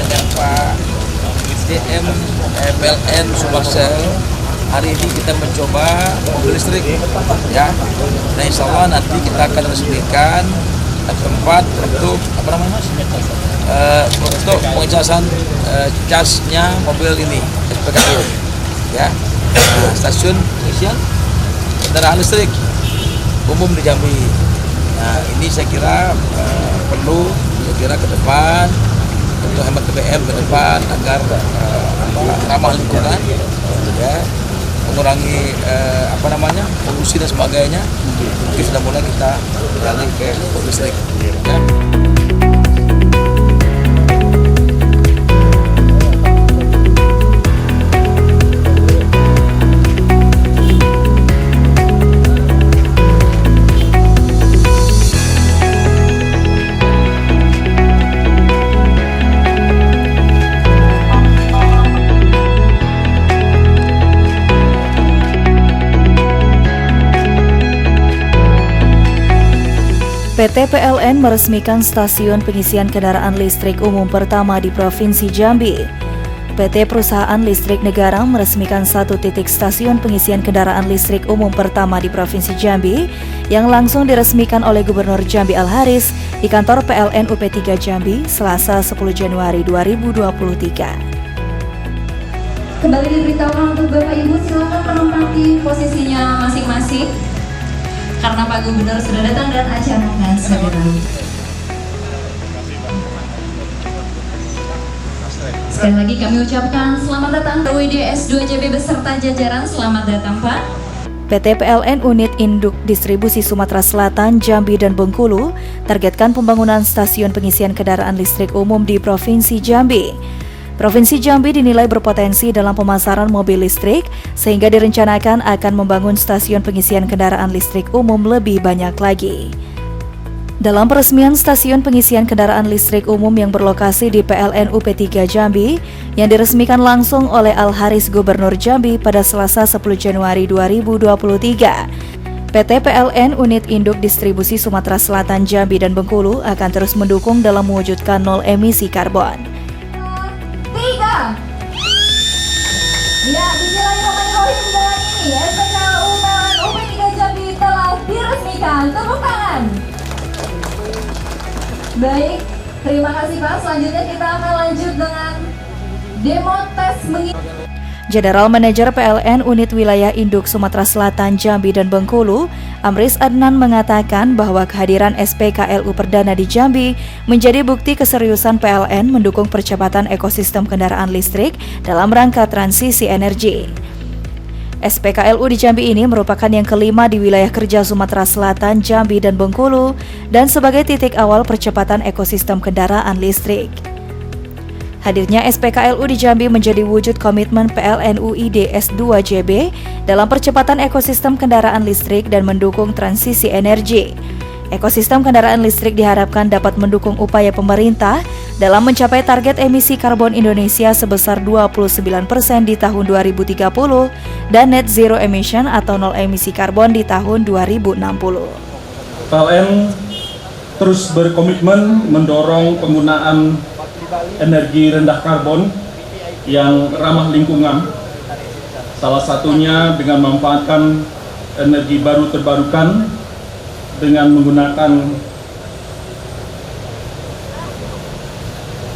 dengan Pak DM PLN Sumbaksel. Hari ini kita mencoba mobil listrik, ya. Nah, insya Allah nanti kita akan resmikan tempat untuk untuk pengecasan casnya mobil ini SPKLU, ya. Nah, stasiun pengisian kendaraan listrik umum di Jambi. Nah, ini saya kira perlu ke depan untuk hemat BBM ke depan agar ramah lingkungan, ya, mengurangi polusi dan sebagainya. Mungkin sudah mulai kita beralih ke listrik, ya. PT PLN meresmikan stasiun pengisian kendaraan listrik umum pertama di Provinsi Jambi. PT Perusahaan Listrik Negara meresmikan 1 titik stasiun pengisian kendaraan listrik umum pertama di Provinsi Jambi yang langsung diresmikan oleh Gubernur Jambi Al-Haris di kantor PLN UP3 Jambi, Selasa 10 Januari 2023. Kembali diberitahukan untuk Bapak Ibu, silakan menempati posisinya masing-masing karena Pak Gubernur sudah datang dan acara akan segera. Sekali lagi kami ucapkan selamat datang WDS 2 JB beserta jajaran. Selamat datang Pak. PT PLN Unit Induk Distribusi Sumatera Selatan, Jambi, dan Bengkulu targetkan pembangunan stasiun pengisian kendaraan listrik umum di Provinsi Jambi. Provinsi Jambi dinilai berpotensi dalam pemasaran mobil listrik, sehingga direncanakan akan membangun stasiun pengisian kendaraan listrik umum lebih banyak lagi. Dalam peresmian stasiun pengisian kendaraan listrik umum yang berlokasi di PLN UP3 Jambi, yang diresmikan langsung oleh Al-Haris Gubernur Jambi pada Selasa 10 Januari 2023, PT PLN Unit Induk Distribusi Sumatera Selatan, Jambi, dan Bengkulu akan terus mendukung dalam mewujudkan nol emisi karbon. Ya, bismillahirrahmanirrahim. Dengan ini SPKLU PLN UP3 Jambi telah diresmikan. Tepuk tangan. Baik, terima kasih Pak. Selanjutnya kita akan lanjut dengan demo tes General Manager PLN Unit Wilayah Induk Sumatera Selatan, Jambi, dan Bengkulu, Amris Adnan, mengatakan bahwa kehadiran SPKLU perdana di Jambi menjadi bukti keseriusan PLN mendukung percepatan ekosistem kendaraan listrik dalam rangka transisi energi. SPKLU di Jambi ini merupakan yang kelima di wilayah kerja Sumatera Selatan, Jambi, dan Bengkulu, dan sebagai titik awal percepatan ekosistem kendaraan listrik. Hadirnya SPKLU di Jambi menjadi wujud komitmen PLN UIDS 2 JB dalam percepatan ekosistem kendaraan listrik dan mendukung transisi energi. Ekosistem kendaraan listrik diharapkan dapat mendukung upaya pemerintah dalam mencapai target emisi karbon Indonesia sebesar 29% di tahun 2030 dan net zero emission atau nol emisi karbon di tahun 2060. PLN terus berkomitmen mendorong penggunaan energi rendah karbon yang ramah lingkungan, salah satunya dengan memanfaatkan energi baru terbarukan dengan menggunakan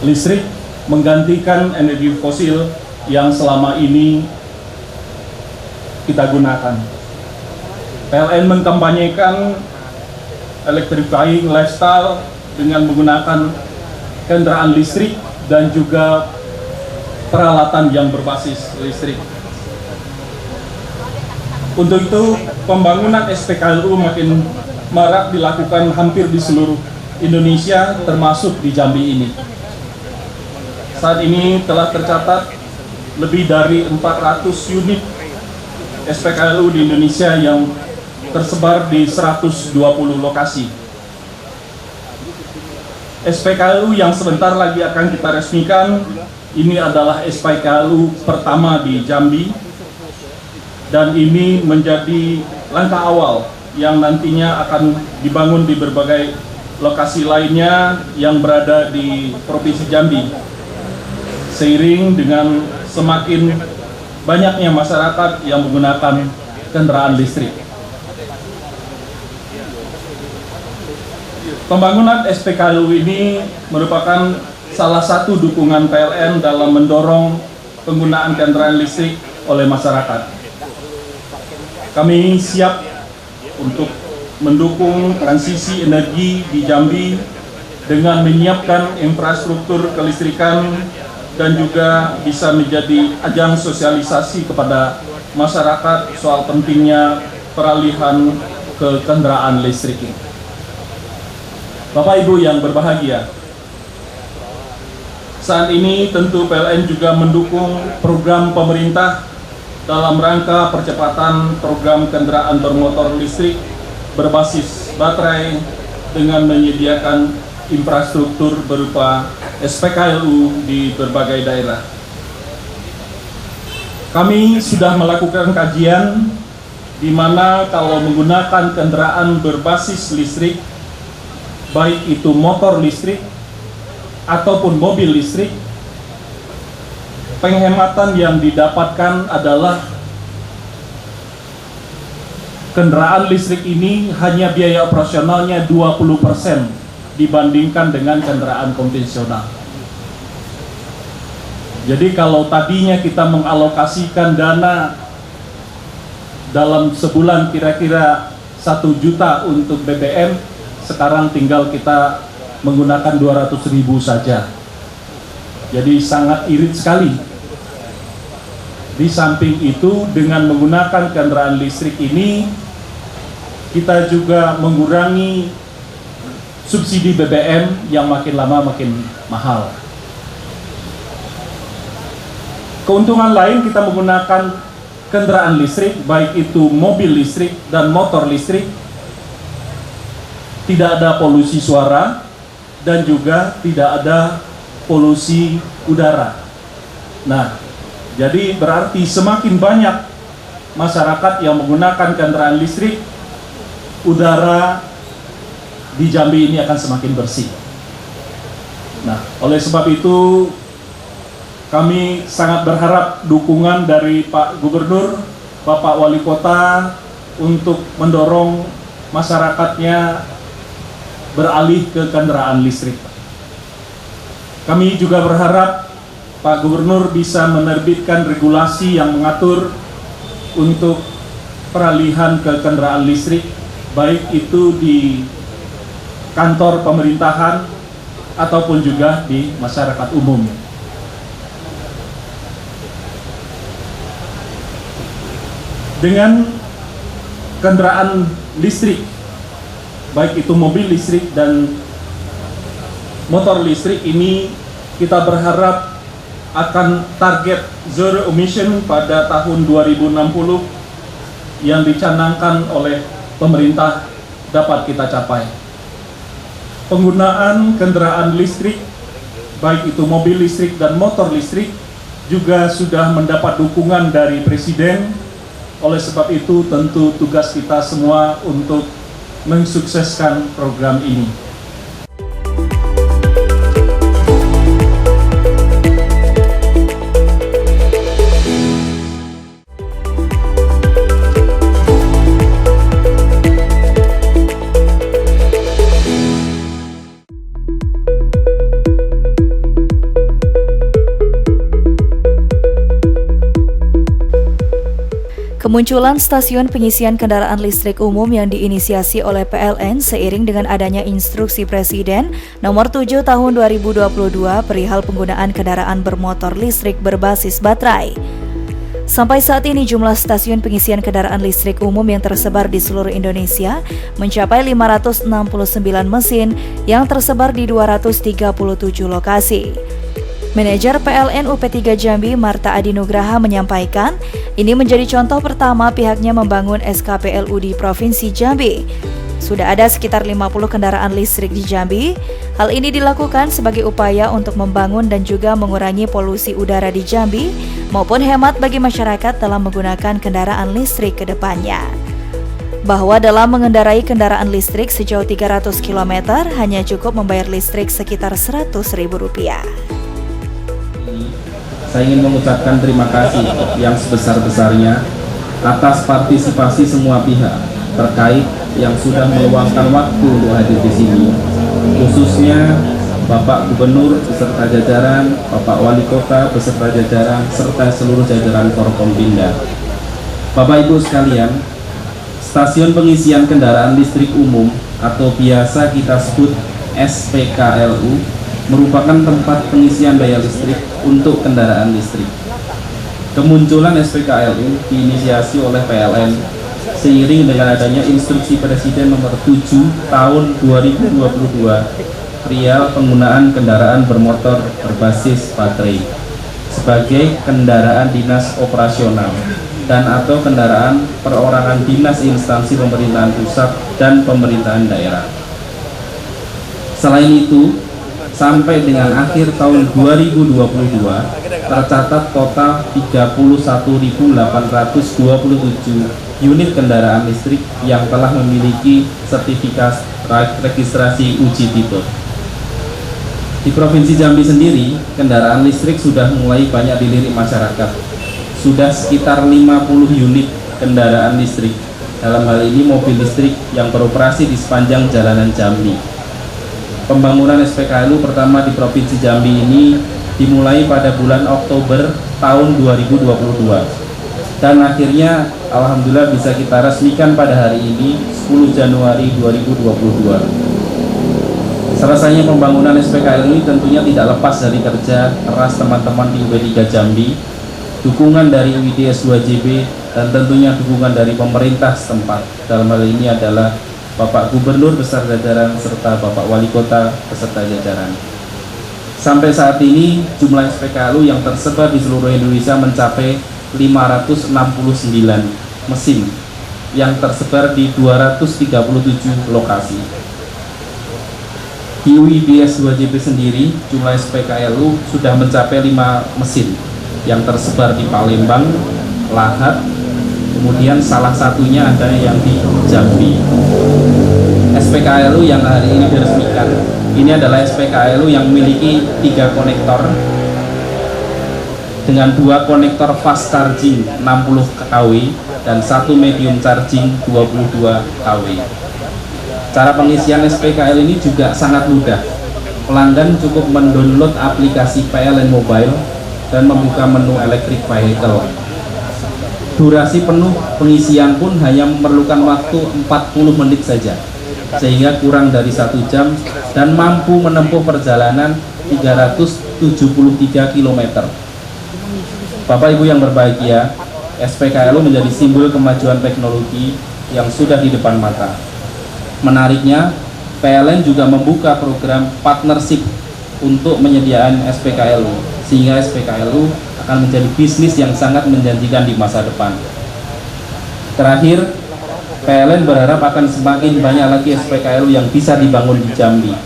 listrik menggantikan energi fosil yang selama ini kita gunakan. PLN mengkampanyekan electrifying lifestyle dengan menggunakan kendaraan listrik dan juga peralatan yang berbasis listrik. Untuk itu, pembangunan SPKLU makin marak dilakukan hampir di seluruh Indonesia, termasuk di Jambi ini. Saat ini telah tercatat lebih dari 400 unit SPKLU di Indonesia yang tersebar di 120 lokasi. SPKLU yang sebentar lagi akan kita resmikan ini adalah SPKLU pertama di Jambi, dan ini menjadi langkah awal yang nantinya akan dibangun di berbagai lokasi lainnya yang berada di Provinsi Jambi. seiring dengan semakin banyaknya masyarakat yang menggunakan kendaraan listrik. Pembangunan SPKLU ini merupakan salah satu dukungan PLN dalam mendorong penggunaan kendaraan listrik oleh masyarakat. Kami siap untuk mendukung transisi energi di Jambi dengan menyiapkan infrastruktur kelistrikan dan juga bisa menjadi ajang sosialisasi kepada masyarakat soal pentingnya peralihan ke kendaraan listrik ini. Bapak Ibu yang berbahagia, saat ini tentu PLN juga mendukung program pemerintah dalam rangka percepatan program kendaraan bermotor listrik berbasis baterai dengan menyediakan infrastruktur berupa SPKLU di berbagai daerah. Kami sudah melakukan kajian di mana kalau menggunakan kendaraan berbasis listrik, baik itu motor listrik ataupun mobil listrik, penghematan yang didapatkan adalah kendaraan listrik ini hanya biaya operasionalnya 20% dibandingkan dengan kendaraan konvensional. Jadi kalau tadinya kita mengalokasikan dana dalam sebulan kira-kira 1 juta untuk BBM, sekarang tinggal kita menggunakan 200.000 saja. Jadi sangat irit sekali. Di samping itu, dengan menggunakan kendaraan listrik ini, kita juga mengurangi subsidi BBM yang makin lama makin mahal. Keuntungan lain, kita menggunakan kendaraan listrik, baik itu mobil listrik dan motor listrik, tidak ada polusi suara dan juga tidak ada polusi udara. Nah, jadi berarti semakin banyak masyarakat yang menggunakan kendaraan listrik, udara di Jambi ini akan semakin bersih. Nah, oleh sebab itu kami sangat berharap dukungan dari Pak Gubernur, Bapak Wali Kota untuk mendorong masyarakatnya beralih ke kendaraan listrik. Kami juga berharap Pak Gubernur bisa menerbitkan regulasi yang mengatur untuk peralihan ke kendaraan listrik, baik itu di kantor pemerintahan ataupun juga di masyarakat umum. Dengan kendaraan listrik, baik itu mobil listrik dan motor listrik ini, kita berharap akan target zero emission pada tahun 2060 yang dicanangkan oleh pemerintah dapat kita capai. Penggunaan kendaraan listrik, baik itu mobil listrik dan motor listrik, juga sudah mendapat dukungan dari Presiden. Oleh sebab itu, tentu tugas kita semua untuk mensukseskan program ini. Kemunculan stasiun pengisian kendaraan listrik umum yang diinisiasi oleh PLN seiring dengan adanya instruksi Presiden nomor 7 tahun 2022 perihal penggunaan kendaraan bermotor listrik berbasis baterai. Sampai saat ini jumlah stasiun pengisian kendaraan listrik umum yang tersebar di seluruh Indonesia mencapai 569 mesin yang tersebar di 237 lokasi. Manajer PLN UP3 Jambi Marta Adinugraha menyampaikan, ini menjadi contoh pertama pihaknya membangun SKPLU di Provinsi Jambi. Sudah ada sekitar 50 kendaraan listrik di Jambi. Hal ini dilakukan sebagai upaya untuk membangun dan juga mengurangi polusi udara di Jambi maupun hemat bagi masyarakat dalam menggunakan kendaraan listrik ke depannya. Bahwa dalam mengendarai kendaraan listrik sejauh 300 km hanya cukup membayar listrik sekitar Rp100.000. saya ingin mengucapkan terima kasih yang sebesar-besarnya atas partisipasi semua pihak terkait yang sudah meluangkan waktu untuk hadir di sini, khususnya Bapak Gubernur beserta jajaran, Bapak Wali Kota beserta jajaran, serta seluruh jajaran Forkompinda. Bapak Ibu sekalian, stasiun pengisian kendaraan listrik umum atau biasa kita sebut SPKLU merupakan tempat pengisian daya listrik untuk kendaraan listrik. Kemunculan SPKLU diinisiasi oleh PLN seiring dengan adanya Instruksi Presiden Nomor 7 Tahun 2022 perihal penggunaan kendaraan bermotor berbasis baterai sebagai kendaraan dinas operasional dan atau kendaraan perorangan dinas instansi pemerintahan pusat dan pemerintahan daerah. Selain itu, sampai dengan akhir tahun 2022 tercatat total 31.827 unit kendaraan listrik yang telah memiliki sertifikat registrasi uji tipe. Di Provinsi Jambi sendiri, kendaraan listrik sudah mulai banyak dilirik masyarakat. Sudah sekitar 50 unit kendaraan listrik, dalam hal ini mobil listrik yang beroperasi di sepanjang jalanan Jambi. Pembangunan SPKLU pertama di Provinsi Jambi ini dimulai pada bulan Oktober tahun 2022 dan akhirnya alhamdulillah bisa kita resmikan pada hari ini 10 Januari 2022. Selesainya pembangunan SPKLU ini tentunya tidak lepas dari kerja keras teman-teman di UB3 Jambi, dukungan dari UIDS 2JB, dan tentunya dukungan dari pemerintah setempat. Dalam hal ini adalah Bapak Gubernur beserta jajaran serta Bapak Wali Kota beserta jajaran. Sampai saat ini jumlah SPKLU yang tersebar di seluruh Indonesia mencapai 569 mesin yang tersebar di 237 lokasi. Di UIDS 2JB sendiri, jumlah SPKLU sudah mencapai 5 mesin yang tersebar di Palembang, Lahat, kemudian salah satunya ada yang di Jambi. SPKLU yang hari ini diresmikan, ini adalah SPKLU yang memiliki 3 konektor dengan 2 konektor fast charging 60 kW dan 1 medium charging 22 kW. Cara pengisian SPKLU ini juga sangat mudah. Pelanggan cukup mendownload aplikasi PLN Mobile dan membuka menu electric vehicle. Durasi penuh pengisian pun hanya memerlukan waktu 40 menit saja, sehingga kurang dari 1 jam dan mampu menempuh perjalanan 373 km. Bapak Ibu yang berbahagia, SPKLU menjadi simbol kemajuan teknologi yang sudah di depan mata. Menariknya, PLN juga membuka program partnership untuk menyediakan SPKLU, sehingga SPKLU akan menjadi bisnis yang sangat menjanjikan di masa depan. Terakhir, PLN berharap akan semakin banyak lagi SPKLU yang bisa dibangun di Jambi.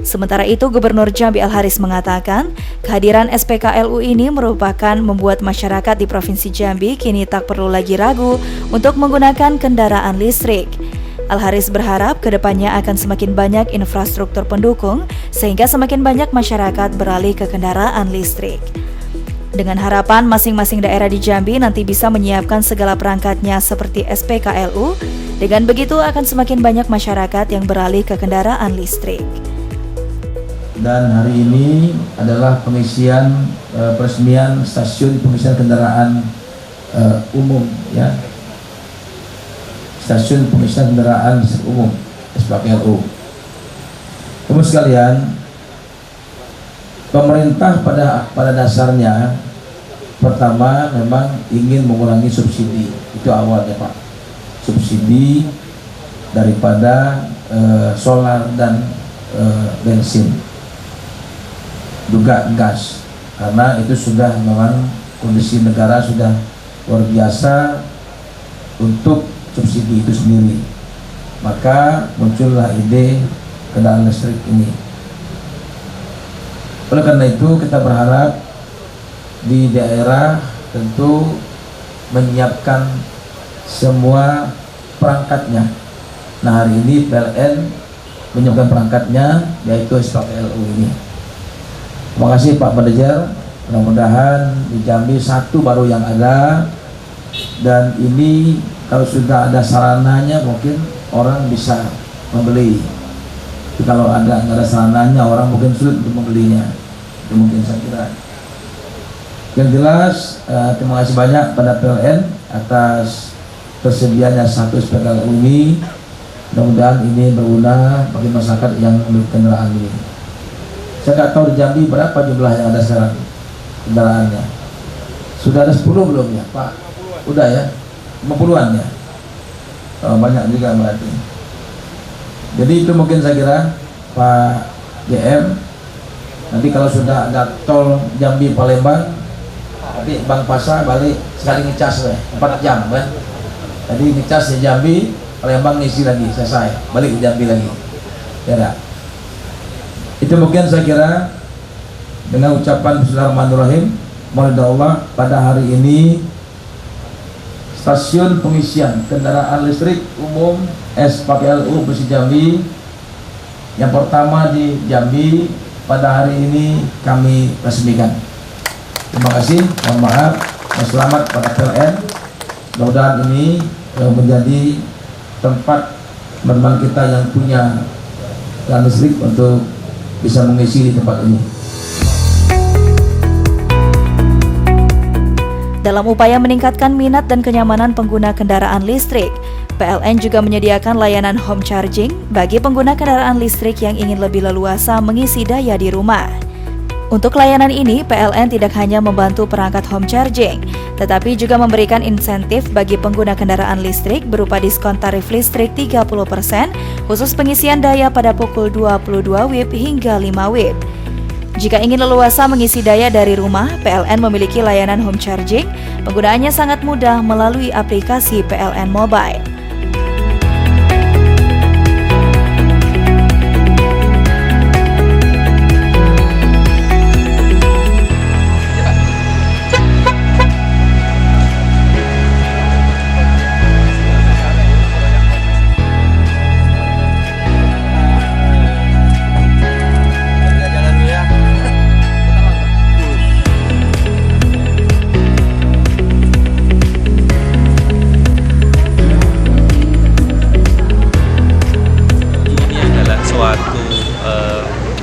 Sementara itu, Gubernur Jambi Al-Haris mengatakan, kehadiran SPKLU ini merupakan membuat masyarakat di Provinsi Jambi kini tak perlu lagi ragu untuk menggunakan kendaraan listrik. Al-Haris berharap kedepannya akan semakin banyak infrastruktur pendukung sehingga semakin banyak masyarakat beralih ke kendaraan listrik. Dengan harapan masing-masing daerah di Jambi nanti bisa menyiapkan segala perangkatnya seperti SPKLU, dengan begitu akan semakin banyak masyarakat yang beralih ke kendaraan listrik. Dan hari ini adalah pengisian peresmian stasiun pengisian kendaraan umum, ya. Stasiun pengisian kendaraan umum SPKLU. Teman sekalian, pemerintah pada dasarnya pertama memang ingin mengurangi subsidi, itu awalnya Pak. Subsidi daripada solar dan bensin, juga gas, karena itu sudah memang kondisi negara sudah luar biasa untuk subsidi itu sendiri. Maka muncullah ide kendaraan listrik ini. Oleh karena itu kita berharap di daerah tentu menyiapkan semua perangkatnya. Nah, hari ini PLN menyiapkan perangkatnya, yaitu SPKLU ini. Terima kasih Pak Manajer. Mudah-mudahan di Jambi satu baru yang ada, dan ini kalau sudah ada sarananya mungkin orang bisa membeli. Tapi kalau nggak ada sarananya, orang mungkin sulit untuk membelinya. Itu mungkin saya kira. Yang jelas, terima kasih banyak pada PLN atas tersedianya satu SPKLU ini. Mudah-mudahan ini berguna bagi masyarakat yang memiliki kendaraan ini. Saya nggak tahu di Jambi berapa jumlah yang ada sekarang kendaraannya. Sudah ada 10 belum ya Pak? Udah ya? 50-an ya? Banyak juga berarti. Jadi itu mungkin saya kira Pak GM, nanti kalau sudah ada tol Jambi Palembang, nanti Bang Pasar balik sekali ngecas 4 jam kan. Jadi ngecas di Jambi, Palembang ngisi lagi, selesai, balik ke Jambi lagi. Ya enggak? Itu mungkin saya kira dengan ucapan Bismillahirrahmanirrahim, mohon Allah pada hari ini stasiun pengisian kendaraan listrik umum SPKLU Besi Jambi yang pertama di Jambi pada hari ini kami resmikan. Terima kasih, mohon maaf, dan selamat pada PLN. Mudah-mudahan ini menjadi tempat teman-teman kita yang punya kendaraan listrik untuk bisa mengisi di tempat ini. Dalam upaya meningkatkan minat dan kenyamanan pengguna kendaraan listrik, PLN juga menyediakan layanan home charging bagi pengguna kendaraan listrik yang ingin lebih leluasa mengisi daya di rumah. Untuk layanan ini, PLN tidak hanya membantu perangkat home charging, tetapi juga memberikan insentif bagi pengguna kendaraan listrik berupa diskon tarif listrik 30% khusus pengisian daya pada pukul 22 WIB hingga 5 WIB. Jika ingin leluasa mengisi daya dari rumah, PLN memiliki layanan home charging. Penggunaannya sangat mudah melalui aplikasi PLN Mobile.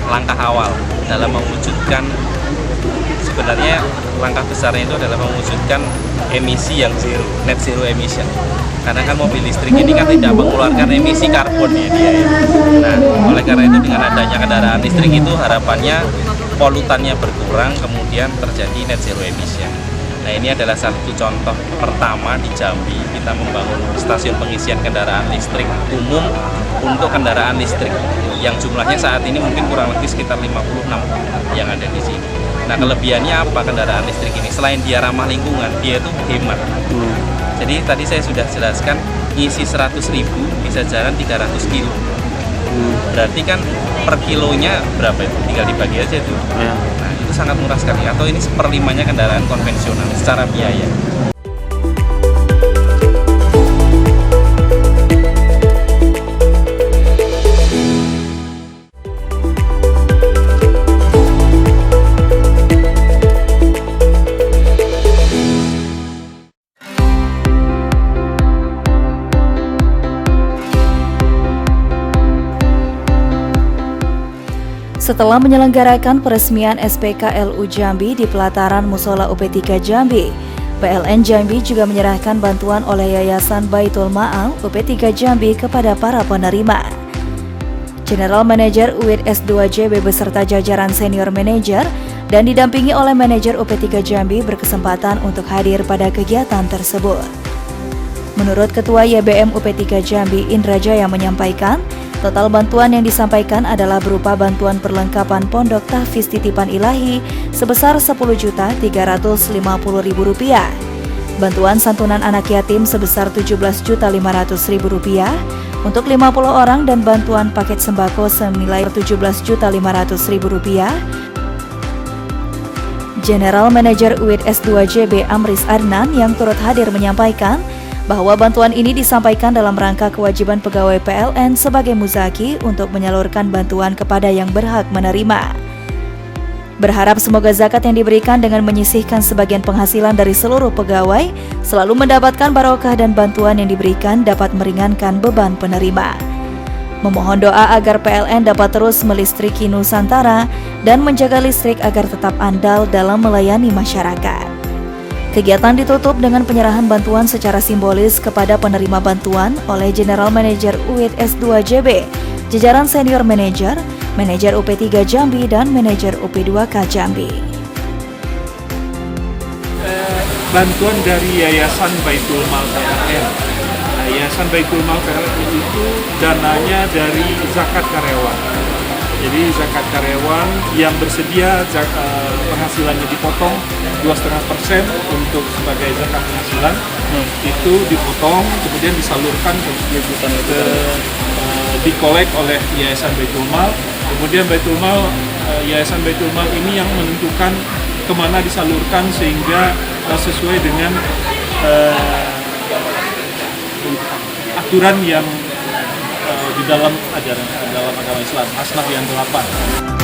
Langkah awal dalam mewujudkan, sebenarnya langkah besarnya itu adalah mewujudkan emisi yang net zero emission, karena kan mobil listrik ini kan tidak mengeluarkan emisi karbon ya dia ya. Nah, oleh karena itu dengan adanya kendaraan listrik itu harapannya polutannya berkurang, kemudian terjadi net zero emission. Nah, ini adalah satu contoh pertama di Jambi kita membangun stasiun pengisian kendaraan listrik umum untuk kendaraan listrik yang jumlahnya saat ini mungkin kurang lebih sekitar 50-60 yang ada di sini. Nah, kelebihannya apa kendaraan listrik ini? Selain dia ramah lingkungan, dia itu hemat. Jadi tadi saya sudah jelaskan, ngisi 100.000 bisa jalan 300 kilo. Berarti kan per kilonya berapa itu? Tinggal dibagi aja itu. Nah, itu sangat murah sekali. Atau ini 1/5-nya kendaraan konvensional secara biaya. Setelah menyelenggarakan peresmian SPKLU Jambi di pelataran Musola UP3 Jambi, PLN Jambi juga menyerahkan bantuan oleh Yayasan Baitul Ma'al UP3 Jambi kepada para penerima. General Manager UID S2JB beserta jajaran senior manajer dan didampingi oleh manajer UP3 Jambi berkesempatan untuk hadir pada kegiatan tersebut. Menurut Ketua YBM UP3 Jambi Indra Jaya menyampaikan, total bantuan yang disampaikan adalah berupa bantuan perlengkapan pondok tahfiz titipan ilahi sebesar Rp10.350.000, bantuan santunan anak yatim sebesar Rp17.500.000 untuk 50 orang dan bantuan paket sembako senilai Rp17.500.000. General Manager UID S2JB Amris Adnan yang turut hadir menyampaikan bahwa bantuan ini disampaikan dalam rangka kewajiban pegawai PLN sebagai muzaki untuk menyalurkan bantuan kepada yang berhak menerima. Berharap semoga zakat yang diberikan dengan menyisihkan sebagian penghasilan dari seluruh pegawai selalu mendapatkan barokah dan bantuan yang diberikan dapat meringankan beban penerima. Memohon doa agar PLN dapat terus melistriki Nusantara dan menjaga listrik agar tetap andal dalam melayani masyarakat. Kegiatan ditutup dengan penyerahan bantuan secara simbolis kepada penerima bantuan oleh General Manager UIT S2JB, jajaran Senior Manager, Manajer UP3 Jambi, dan Manajer UP2K Jambi. Bantuan dari Yayasan Baitul Mal PLN. Yayasan Baitul Mal PLN itu dananya dari zakat karyawan. Jadi zakat karyawan yang bersedia penghasilannya dipotong 2,5% untuk sebagai zakat penghasilan, itu dipotong kemudian disalurkan ke dikolek oleh Yayasan Baitul Mal. Kemudian Yayasan Baitul Mal ini yang menentukan kemana disalurkan sehingga sesuai dengan aturan yang di dalam agama Islam, Asnaf yang 8.